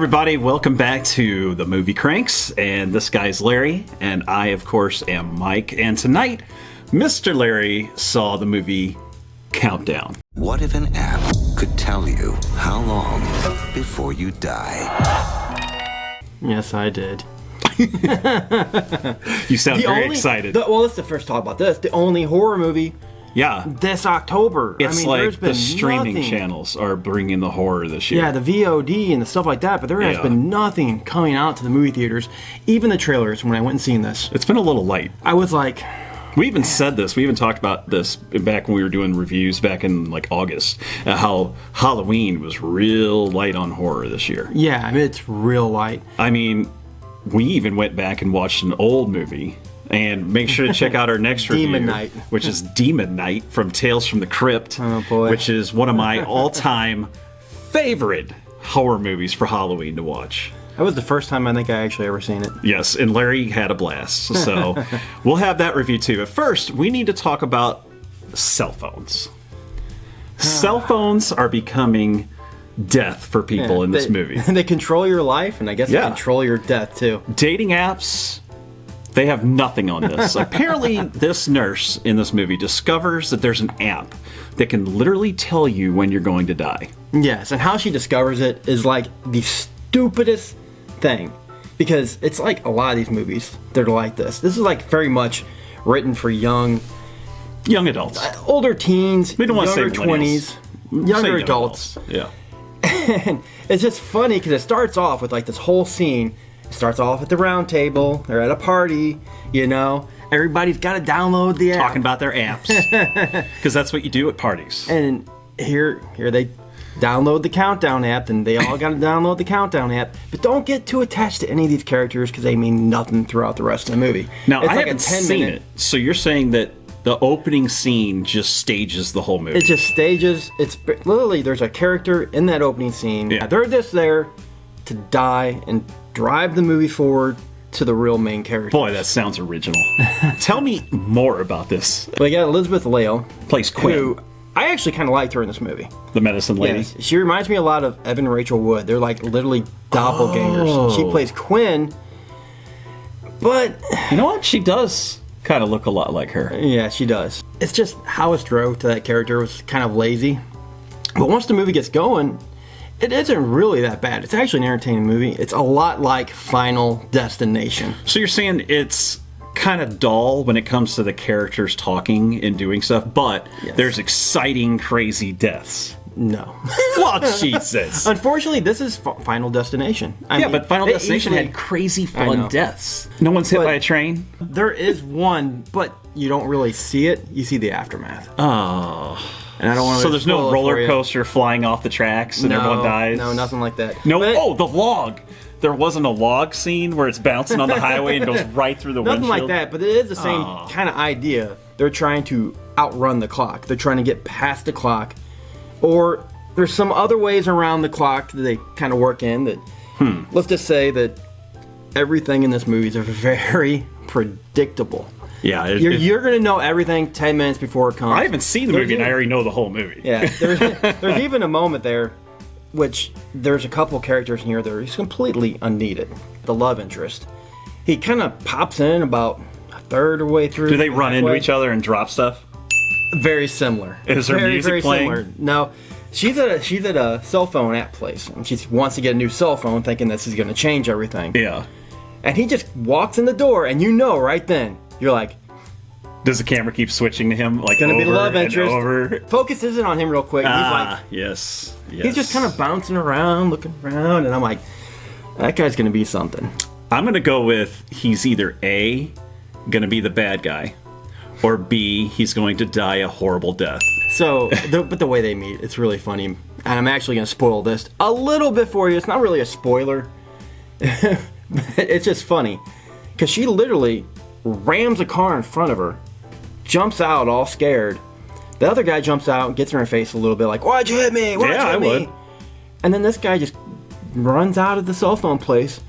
everybody, welcome back to the Movie Cranks, and this guy's Larry, and I, of course, am Mike, and tonight, Mr. Larry saw the movie Countdown. What if an app could tell you how long before you die? Yes, I did. You sound very excited. Well, let's first talk about this. The only horror movie Yeah. this October. It's there's like been the streaming nothing. channels are bringing the horror this year. Yeah, the VOD and the stuff like that, but there has been nothing coming out to the movie theaters. Even the trailers, when I went and seen this, It's been a little light. I was like, We even said this. We even talked about this back when we were doing reviews back in like August. How Halloween was real light on horror this year. yeah, it's real light. I mean, we even went back and watched an old movie. And make sure to check out our next review, Demon Night. which is Demon Night from Tales from the Crypt, Oh, boy. which is one of my all-time favorite horror movies for Halloween to watch. That was the first time I think I actually ever seen it. Yes, and Larry had a blast. So we'll have that review too. But first, we need to talk about cell phones. Cell phones are becoming death for people in this movie. They control your life, and I guess Yeah. they control your death too. Dating apps, they have nothing on this. Apparently, this nurse in this movie discovers that there's an app that can literally tell you when you're going to die. Yes, and how she discovers it is like the stupidest thing. Because it's like a lot of these movies that are like this. This is like very much written for young, Young adults. older teens, We don't want to say younger millennials. 20s, Say younger young adults. Yeah. And it's just funny because it starts off with like this whole scene. It starts off at the round table. They're at a party, you know. Everybody's got to download the app. Talking about their apps. Because that's what you do at parties. And here they download the Countdown app, and they all got to download the Countdown app. But don't get too attached to any of these characters because they mean nothing throughout the rest of the movie. Now, It's I like haven't a 10 seen minute, it. So you're saying that the opening scene just stages the whole movie. It just stages. It's literally there's a character in that opening scene. Yeah. They're just there to die and drive the movie forward to the real main character. Boy, that sounds original. Tell me more about this. We got Elizabeth Leo, Plays Quinn, who I actually kind of liked her in this movie. the medicine lady. Yes, she reminds me a lot of Evan Rachel Wood. They're like literally doppelgangers. Oh. She plays Quinn, but You know what? She does kind of look a lot like her. yeah, she does. It's just how it's drove to that character was kind of lazy. But once the movie gets going, it isn't really that bad. It's actually an entertaining movie. It's a lot like Final Destination. So you're saying it's kind of dull when it comes to the characters talking and doing stuff, but Yes. there's exciting, crazy deaths. No. Well, Jesus. Unfortunately, this is Final Destination. I Yeah, mean, but Final they Destination easily- had crazy I fun know. deaths. No one's hit But- by a train? There is one, but you don't really see it. You see the aftermath. Oh. And I don't want to So there's no roller coaster flying off the tracks and everyone dies? No, nothing like that. No, But oh, the log. There wasn't a log scene where it's bouncing on the highway and goes right through the nothing windshield? like that, but it is the same Oh. kind of idea. They're trying to outrun the clock. They're trying to get past the clock. Or there's some other ways around the clock that they kind of work in that, let's just say that everything in this movie is very predictable. Yeah. You're going to know everything 10 minutes before it comes. I haven't seen the movie and I already know the whole movie. Yeah, there's even a moment there, which there's a couple characters in here that are just completely unneeded. The love interest, he kind of pops in about a third of the way through. Do they run into halfway. each other and drop stuff? Very similar. Is there very, music very playing? Similar. No, she's at a cell phone app place, and she wants to get a new cell phone, thinking this is going to change everything. Yeah. And he just walks in the door, and you know right then, you're like, Does the camera keep switching to him? Like gonna over be the love and interest. over? Focus isn't on him real quick. And he's like, Yes. he's just kind of bouncing around, looking around, and I'm like, that guy's going to be something. I'm going to go with he's either A, going to be the bad guy, or B, he's going to die a horrible death. So, but the way they meet, it's really funny. And I'm actually going to spoil this a little bit for you. It's not really a spoiler. It's just funny. Because she literally rams a car in front of her, jumps out all scared. The other guy jumps out and gets in her face a little bit like, why'd you hit me? Why'd Yeah, you hit I me? would. And then this guy just runs out of the cell phone place,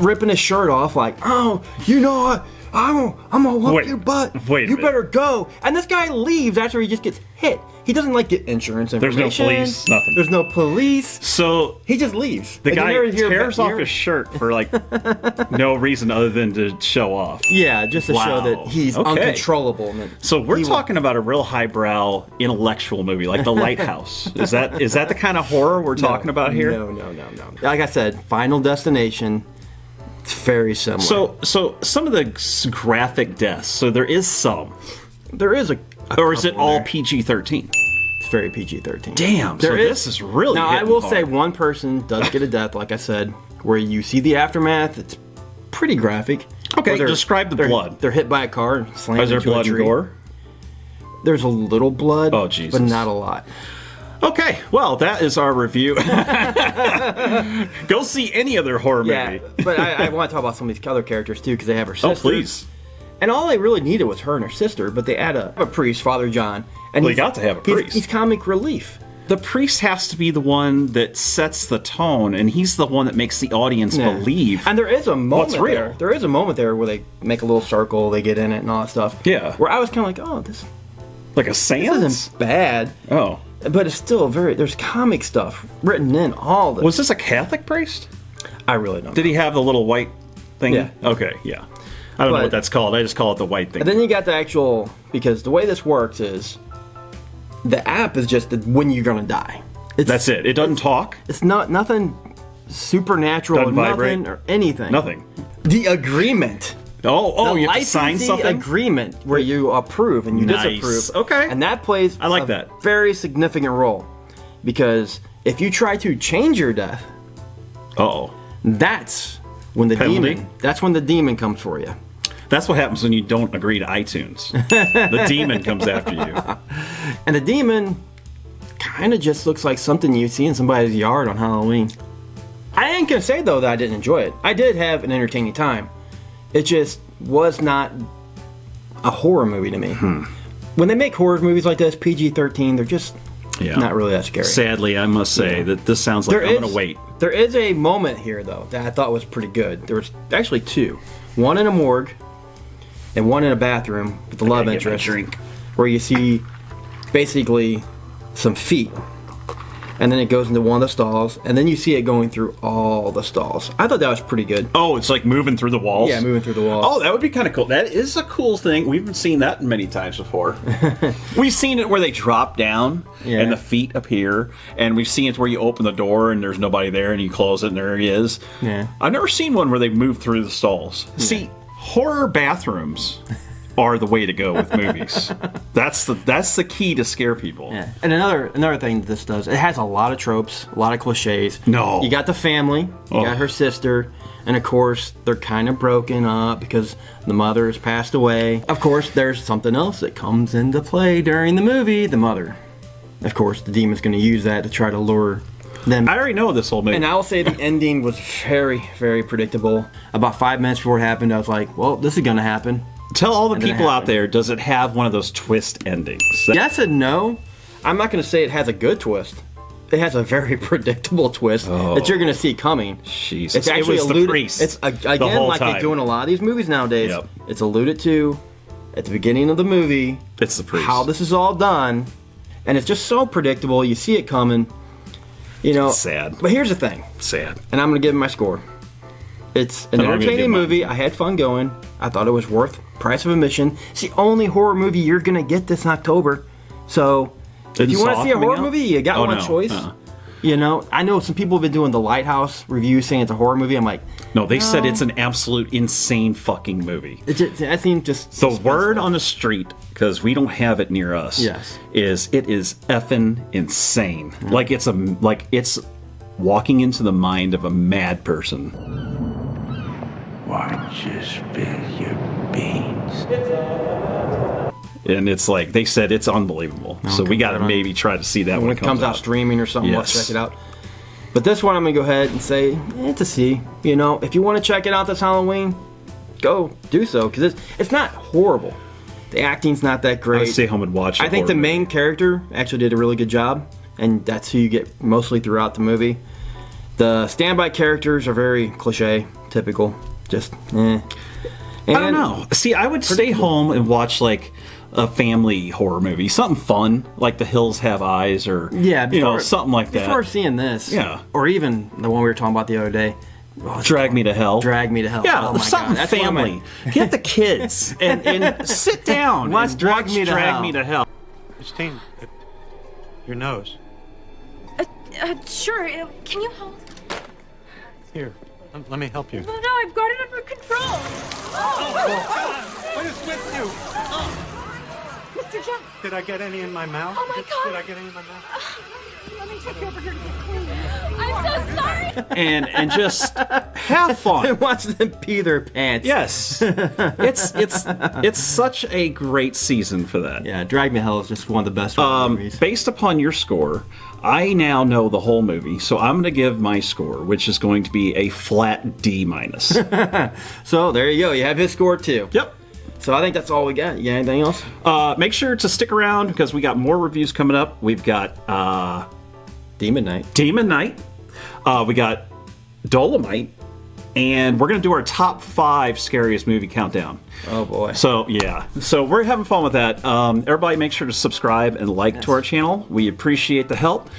ripping his shirt off like, oh, you know, I'm gonna whoop Wait, your butt. wait a you minute. better go. And this guy leaves after he just gets hit. He doesn't like get insurance There's information. no police, nothing. There's no police. So He just leaves. the Like, you guy never hear tears about- off his shirt for like no reason other than to show off. Yeah, just to show Wow. that he's Okay. uncontrollable. And So we're he will- talking about a real highbrow intellectual movie, like The Lighthouse. Is that the kind of horror we're talking about here? No. Like I said, Final Destination. It's very similar. So some of the graphic deaths. So there is some, there is a or is it couple all there. PG-13? It's very PG-13. Damn. So this is really. Now I hitting will hard. say one person does get a death, like I said, where you see the aftermath. It's pretty graphic. Okay, Where they're- describe the they're- blood. They're hit by a car, and slammed Is there into a blood and tree. gore? There's a little blood. Oh, Jesus. But not a lot. Okay, well that is our review. Go see any other horror movie. Yeah, but I want to talk about some of these other characters too, because they have her sister. Oh please. And all they really needed was her and her sister, but they add a priest, Father John. And Well, he's- you got to have a he's- priest. He's comic relief. The priest has to be the one that sets the tone, and he's the one that makes the audience Yeah. believe. And there is a moment What's real. there. There is a moment there where they make a little circle, they get in it and all that stuff. Yeah. Where I was kind of like, oh, this Like a seance? isn't bad, Oh. but it's still there's comic stuff written in all this. Was this a Catholic priest? I really don't know. Did he have the little white thing? Yeah. Okay, yeah. I don't know But- what that's called. I just call it the white thing. And then you got the actual, because the way this works is, the app is just when you're gonna die. That's it. It doesn't talk. It's not nothing supernatural, Doesn't vibrate. nothing or anything. Nothing. The agreement. Oh, The you have to sign licensee something? agreement where you approve and you Nice. disapprove. Okay. And that plays I like a that. very significant role. Because if you try to change your death, Uh-oh. that's when the Penalty? demon comes for you. That's what happens when you don't agree to iTunes. The demon comes after you. And the demon kind of just looks like something you see in somebody's yard on Halloween. I ain't gonna say though that I didn't enjoy it. I did have an entertaining time. It just was not a horror movie to me. When they make horror movies like this, PG-13, they're just Yeah. not really that scary. Sadly, I must say that this sounds like I'm going to wait. There is a moment here though that I thought was pretty good. There was actually two. One in a morgue and one in a bathroom with the love gotta get my interest. drink. Where you see basically some feet. And then it goes into one of the stalls, and then you see it going through all the stalls. I thought that was pretty good. Oh, it's like moving through the walls? Yeah, moving through the walls. Oh, that would be kind of cool. That is a cool thing. We haven't seen that many times before. We've seen it where they drop down Yeah. and the feet appear, and we've seen it where you open the door and there's nobody there and you close it and there he is. Yeah. I've never seen one where they move through the stalls. See, horror bathrooms are the way to go with movies. That's the key to scare people. Yeah. And another thing that this does, it has a lot of tropes, a lot of cliches. No. You got the family, you Oh. got her sister, and of course they're kind of broken up because the mother has passed away. Of course, there's something else that comes into play during the movie, the mother. Of course, the demon's going to use that to try to lure them. I already know this whole movie. And I'll say the ending was very, very predictable. About 5 minutes before it happened, I was like, well, this is going to happen. Tell all the And then it people out happened. there, does it have one of those twist endings? Yes and no. I'm not going to say it has a good twist. It has a very predictable twist that you're going to see coming. Jesus. It's actually it was alluded. the priest. It's the again whole like they time. do in a lot of these movies nowadays. Yep. It's alluded to at the beginning of the movie. It's the priest. How this is all done, and it's just so predictable. You see it coming. You know. Sad. But here's the thing, Sad. and I'm going to give it my score. It's an And I'm gonna give entertaining mine. movie. I had fun going. I thought it was worth price of admission. It's the only horror movie you're gonna get this October. So if Didn't you want to Saw see a coming horror out? movie, you got Oh, one no. choice. You know, I know some people have been doing the Lighthouse reviews saying it's a horror movie. I'm like, No, they said No. it's an absolute insane fucking movie. that seemed just The word on the street, because we don't have it near us, Yes. is it is effing insane. Like it's walking into the mind of a mad person. Watch you spill your beans. And it's like they said it's unbelievable. So we got to right on. maybe try to see that when it comes out streaming or something. Yes. Let's check it out. But this one, I'm gonna go ahead and say to see. You know, if you want to check it out this Halloween, go do so because it's not horrible. The acting's not that I great. would stay home and watch. I think the main character actually did a really good job, and that's who you get mostly throughout the movie. The standby characters are very cliche, typical, just eh. I don't know. See, I would stay home and watch like a family horror movie, something fun, like The Hills Have Eyes, or something like that. Before seeing this, Yeah. or even the one we were talking about the other day, Drag Me to Hell. Drag Me to Hell. Yeah, Oh my something God, that's one of my- family. Get the kids and sit down. Watch and Drag Me to Drag Hell. Me to Hell. Christine, your nose. Sure. Can you hold? Here, let me help you. No, I've got it under control. What is with you? Mr. Jones, Did I get any in my mouth? Oh my God. Did I get any in my mouth? let me take you over here to get clean. I'm so sorry. And just have fun. Watch them pee their pants. Yes, it's such a great season for that. Yeah, Drag Me to Hell is just one of the best horror movies. Based upon your score, I now know the whole movie, so I'm going to give my score, which is going to be a flat D minus. So there you go. You have his score too. Yep. So I think that's all we got. You got anything else? Make sure to stick around because we got more reviews coming up. We've got Demon Knight. Demon Knight. We got Dolomite. And we're going to do our top 5 scariest movie countdown. Oh boy. So, yeah. So we're having fun with that. Everybody make sure to subscribe and like to our channel. We appreciate the help.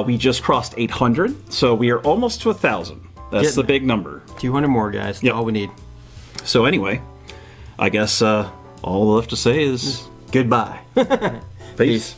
We just crossed 800, so we are almost to 1,000. That's the big number. 200 more, guys. That's Yep. all we need. So anyway, I guess all left to say is Goodbye. peace.